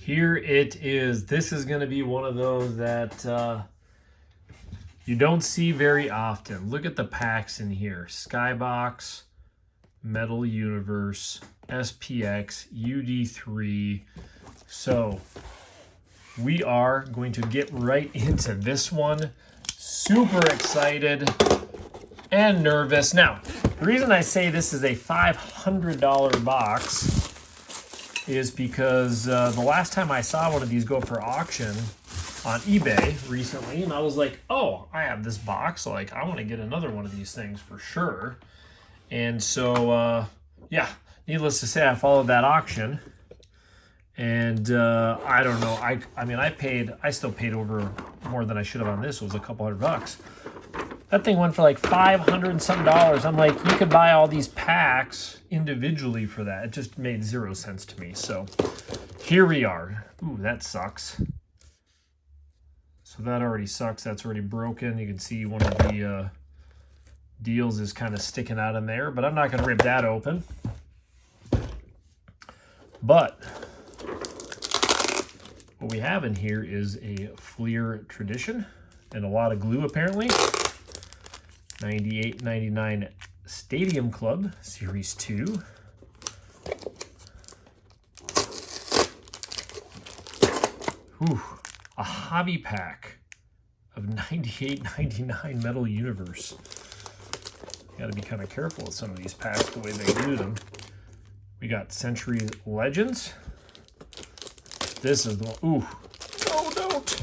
Here it is. This is going to be one of those that you don't see very often. Look at the packs in here. Skybox, Metal Universe, SPX, UD3. So we are going to get right into this one. Super excited and nervous. Now, the reason I say this is a $500 box is because the last time I saw one of these go for auction on eBay recently, and I was like, oh, I have this box. Like, I want to get another one of these things for sure. And so, yeah, needless to say, I followed that auction. And I don't know. I mean, I still paid over more than I should have on this. It was a couple $100. That thing went for like $500 and some dollars. I'm like, you could buy all these packs individually for that. It just made zero sense to me. So here we are. Ooh, that sucks. So that already sucks. That's already broken. You can see one of the deals is kind of sticking out in there, but I'm not going to rip that open. But what we have in here is a Fleer Tradition and a lot of glue apparently. 98-99 Stadium Club Series 2. Ooh, a hobby pack of 98-99 Metal Universe. You gotta be kind of careful with some of these packs, the way they do them. We got Century Legends. This is the one. Ooh, no, don't.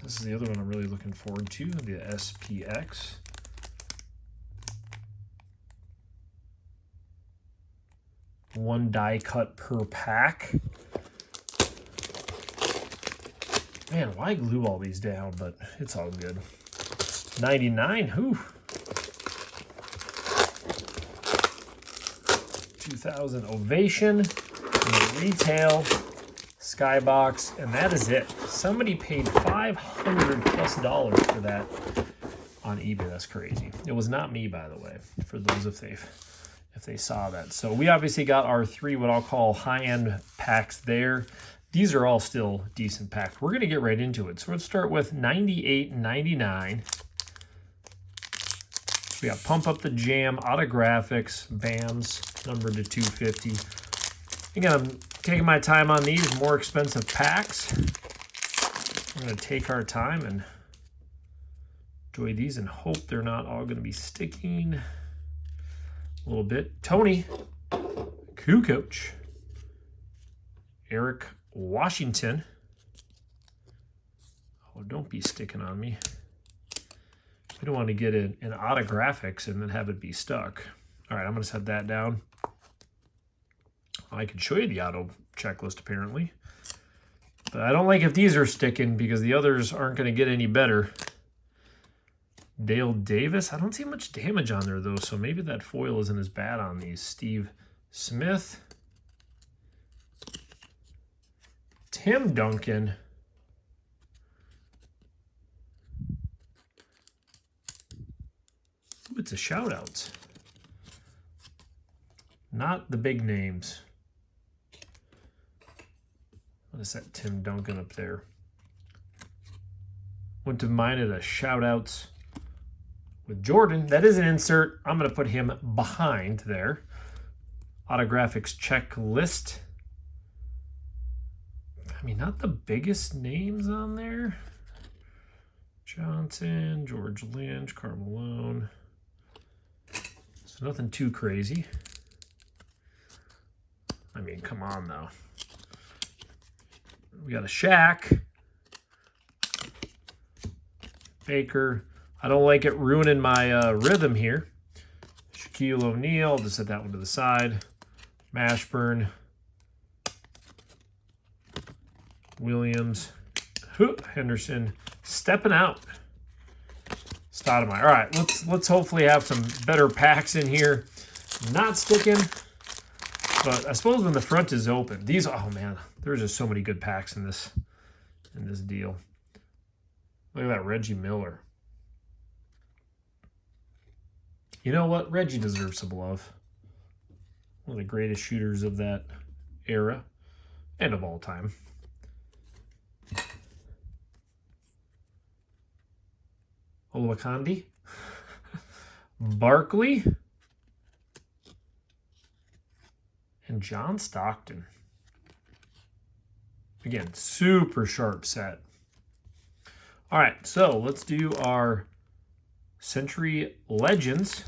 This is the other one I'm really looking forward to, the SPX. One die cut per pack. Man, why glue all these down? But it's all good. 99, whew. 2000 Ovation, and the retail Skybox, and that is it. Somebody paid $500+ for that on eBay. That's crazy. It was not me, by the way, for those if they saw that. So we obviously got our three what I'll call high-end packs there. These are all still decent packs. We're going to get right into it. So let's start with 98.99. We got Pump Up the Jam, Autographics, BAMs, numbered to 250. Again, I'm taking my time on these more expensive packs. I'm going to take our time and enjoy these and hope they're not all going to be sticking a little bit. Tony, Kukoc, Eric Washington. Oh, don't be sticking on me. We don't want to get an autographics and then have it be stuck. All right, I'm going to set that down. I can show you the auto checklist apparently. But I don't like if these are sticking because the others aren't going to get any better. Dale Davis. I don't see much damage on there though, so maybe that foil isn't as bad on these. Steve Smith. Tim Duncan. Ooh, it's a shout out. Not the big names. What is that Tim Duncan up there? Went to mine at a shout outs with Jordan. That is an insert. I'm going to put him behind there. Autographics checklist. I mean, not the biggest names on there. Johnson, George Lynch, Carmelone. So nothing too crazy. I mean, come on though. We got a Shaq. Baker. I don't like it ruining my rhythm here. Shaquille O'Neal. Just set that one to the side. Mashburn. Williams. Henderson. Stepping out. Stoudemire. All right, let's hopefully have some better packs in here. Not sticking. But I suppose when the front is open, these, oh man, there's just so many good packs in this deal. Look at that Reggie Miller. You know what? Reggie deserves some love. One of the greatest shooters of that era. and of all time. Olowokandi, Barkley, and John Stockton. Again, super sharp set. All right, so let's do our Century Legends.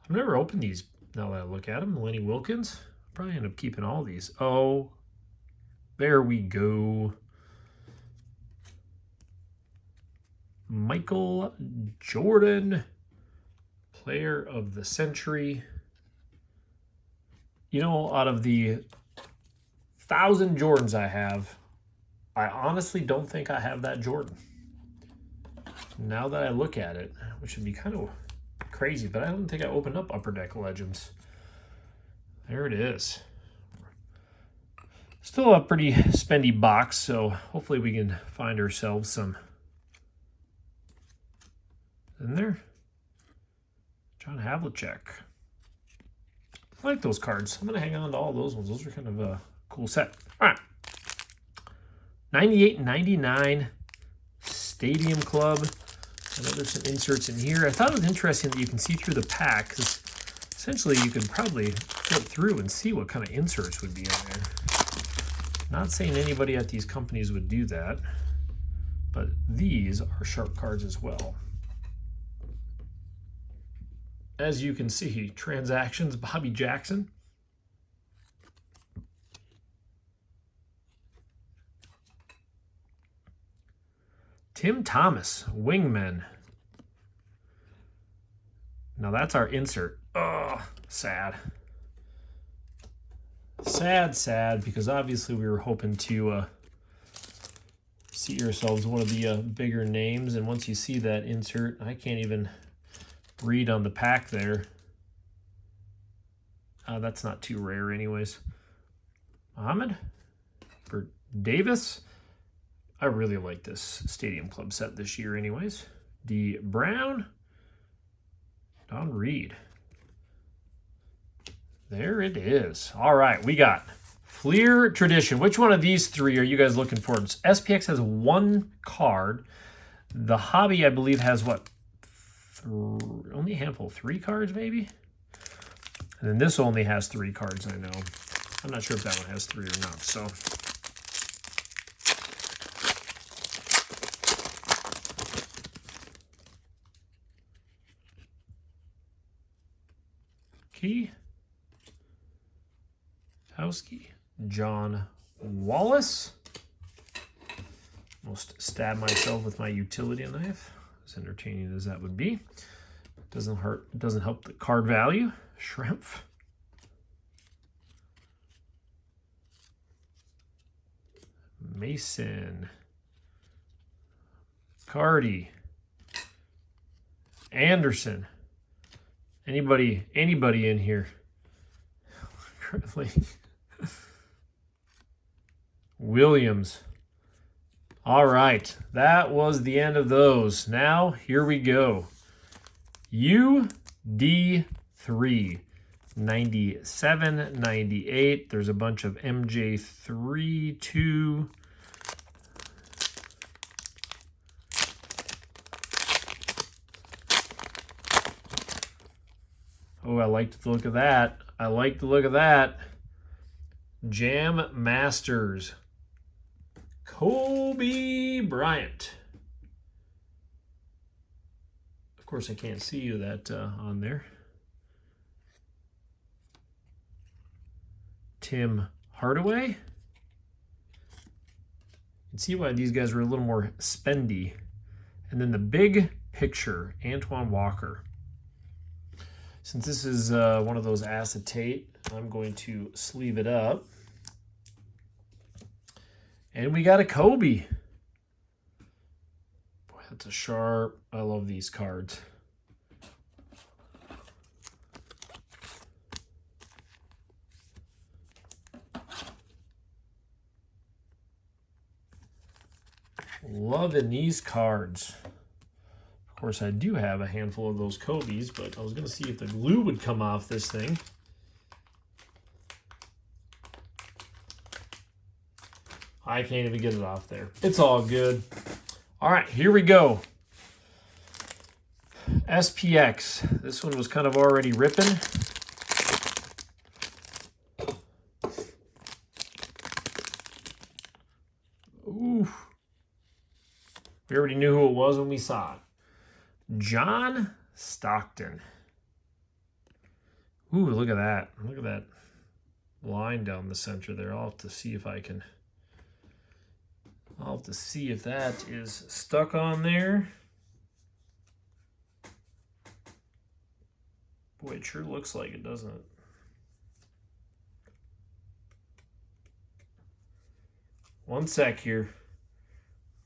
I've never opened these now that I look at them. Lenny Wilkins. I'll probably end up keeping all these. Oh, there we go. Michael Jordan, Player of the Century. You know, out of the 1,000 Jordans I have, I honestly don't think I have that Jordan. Now that I look at it, which would be kind of crazy, but I don't think I opened up Upper Deck Legends. There it is. Still a pretty spendy box, so hopefully we can find ourselves some in there. John Havlicek. I like those cards. I'm going to hang on to all those ones. Those are kind of a cool set. All right. 98-99 Stadium Club. I know there's some inserts in here. I thought it was interesting that you can see through the pack, because essentially you could probably flip through and see what kind of inserts would be in there. Not saying anybody at these companies would do that, but these are sharp cards as well. As you can see, transactions, Bobby Jackson. Tim Thomas, Wingmen. Now that's our insert. Oh, sad. Sad, because obviously we were hoping to see ourselves one of the bigger names, and once you see that insert, I can't even read on the pack there. That's not too rare anyways. Muhammad for Davis. I really like this Stadium Club set this year anyways. D. Brown. Don Reed. There it is. All right, we got Fleer Tradition. Which one of these three are you guys looking for? SPX has one card. The Hobby, I believe, has what? Only a handful, 3 cards maybe? And then this only has 3 cards, I know. I'm not sure if that one has 3 or not, so. Key. Howski. John Wallace. Almost stabbed myself with my utility knife. As entertaining as that would be. Doesn't hurt. Doesn't help the card value. Shrimp. Mason. Cardi. Anderson. Anybody in here? Currently. Williams. All right, that was the end of those. Now, here we go. UD3, 97, 98. There's a bunch of MJ3, 2. Oh, I like the look of that. I like the look of that. Jam Masters. Kobe Bryant. Of course, I can't see you that on there. Tim Hardaway. You can see why these guys were a little more spendy. And then the big picture, Antoine Walker. Since this is one of those acetate, I'm going to sleeve it up. And we got a Kobe. Boy, that's a sharp. I love these cards. Loving these cards. Of course, I do have a handful of those Kobe's, but I was going to see if the glue would come off this thing. I can't even get it off there. It's all good. All right, here we go. SPX. This one was kind of already ripping. Ooh. We already knew who it was when we saw it. John Stockton. Ooh, look at that. Look at that line down the center there. I'll have to see if I can... I'll have to see if that is stuck on there. Boy, it sure looks like it, doesn't it? One sec here.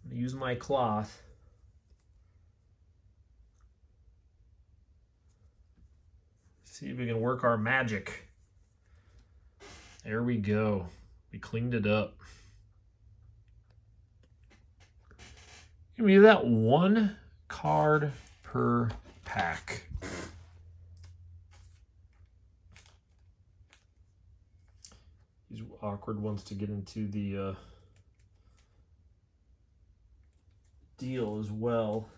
I'm going to use my cloth. See if we can work our magic. There we go. We cleaned it up. We do that one card per pack. These awkward ones to get into the deal as well.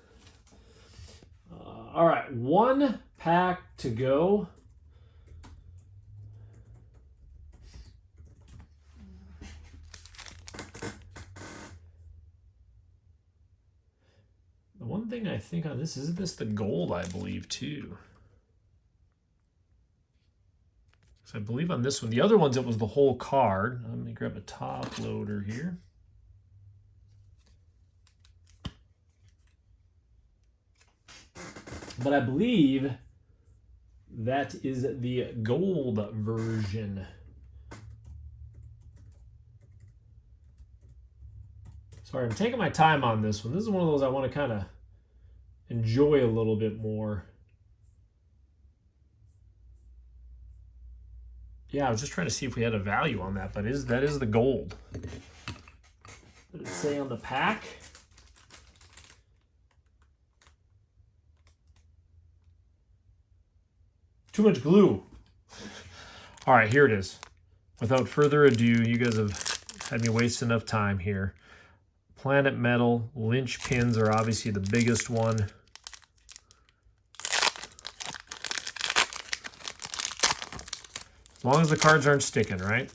All right, one pack to go. The one thing I think on this, isn't this the gold, I believe, too? So I believe on this one, the other ones, it was the whole card. Let me grab a top loader here. But I believe that is the gold version. Sorry, I'm taking my time on this one. This is one of those I want to kind of enjoy a little bit more. Yeah, I was just trying to see if we had a value on that, but that is the gold. What did it say on the pack? Too much glue. All right, here it is. Without further ado, you guys have had me waste enough time here. Planet Metal, Lynch pins are obviously the biggest one. As long as the cards aren't sticking, right?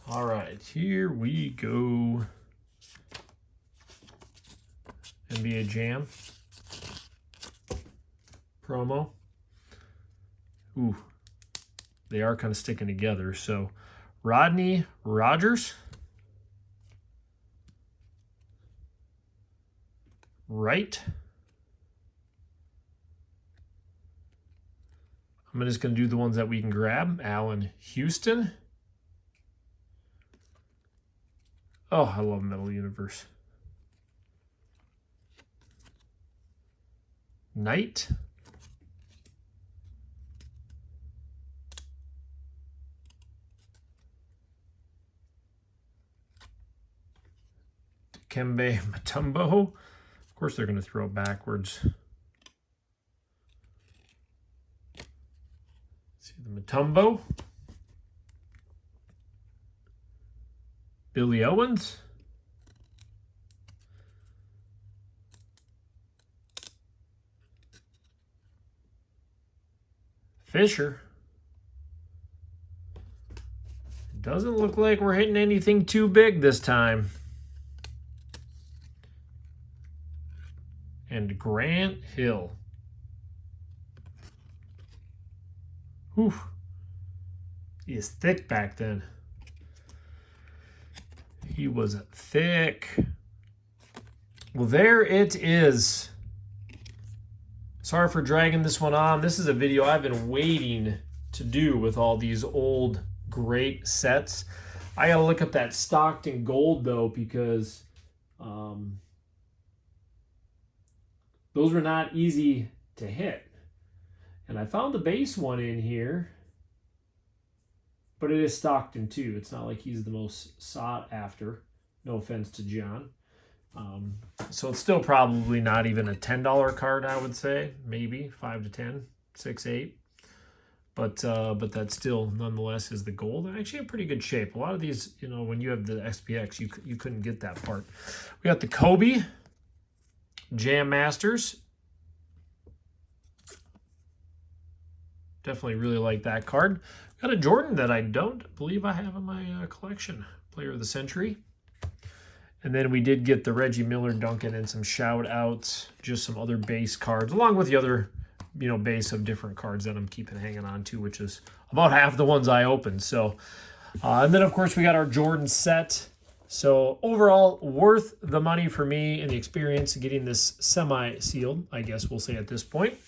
All right, here we go. NBA Jam promo. Ooh, they are kind of sticking together. So, Rodney Rogers. Right. I'm just going to do the ones that we can grab. Allen Houston. Oh, I love Metal Universe. Knight. Dikembe Mutombo. Of course they're going to throw backwards. See the Mutombo. Billy Owens. Fisher. Doesn't look like we're hitting anything too big this time. And Grant Hill. Whew. He is thick back then. He was thick. Well, there it is. Sorry for dragging this one on. This is a video I've been waiting to do with all these old great sets. I gotta look up that Stockton Gold though, because those were not easy to hit. And I found the base one in here, but it is Stockton too. It's not like he's the most sought after. No offense to John. So it's still probably not even a $10 card, I would say. Maybe 5 to 10, 6, 8. But that still nonetheless is the gold. And actually in pretty good shape. A lot of these, you know, when you have the SPX, you couldn't get that part. We got the Kobe Jam Masters. Definitely really like that card. Got a Jordan that I don't believe I have in my collection. Player of the Century. And then we did get the Reggie Miller Duncan and some shout outs, just some other base cards, along with the other, you know, base of different cards that I'm keeping hanging on to, which is about half the ones I opened. So, and then of course we got our Jordan set. So overall, worth the money for me and the experience of getting this semi-sealed, I guess we'll say at this point.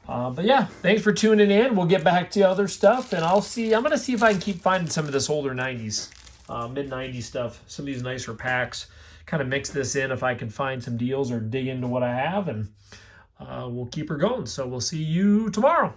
But yeah, thanks for tuning in. We'll get back to other stuff, and I'm going to see if I can keep finding some of this older 90s, mid-90s stuff, some of these nicer packs, kind of mix this in if I can find some deals or dig into what I have, and we'll keep her going. So we'll see you tomorrow.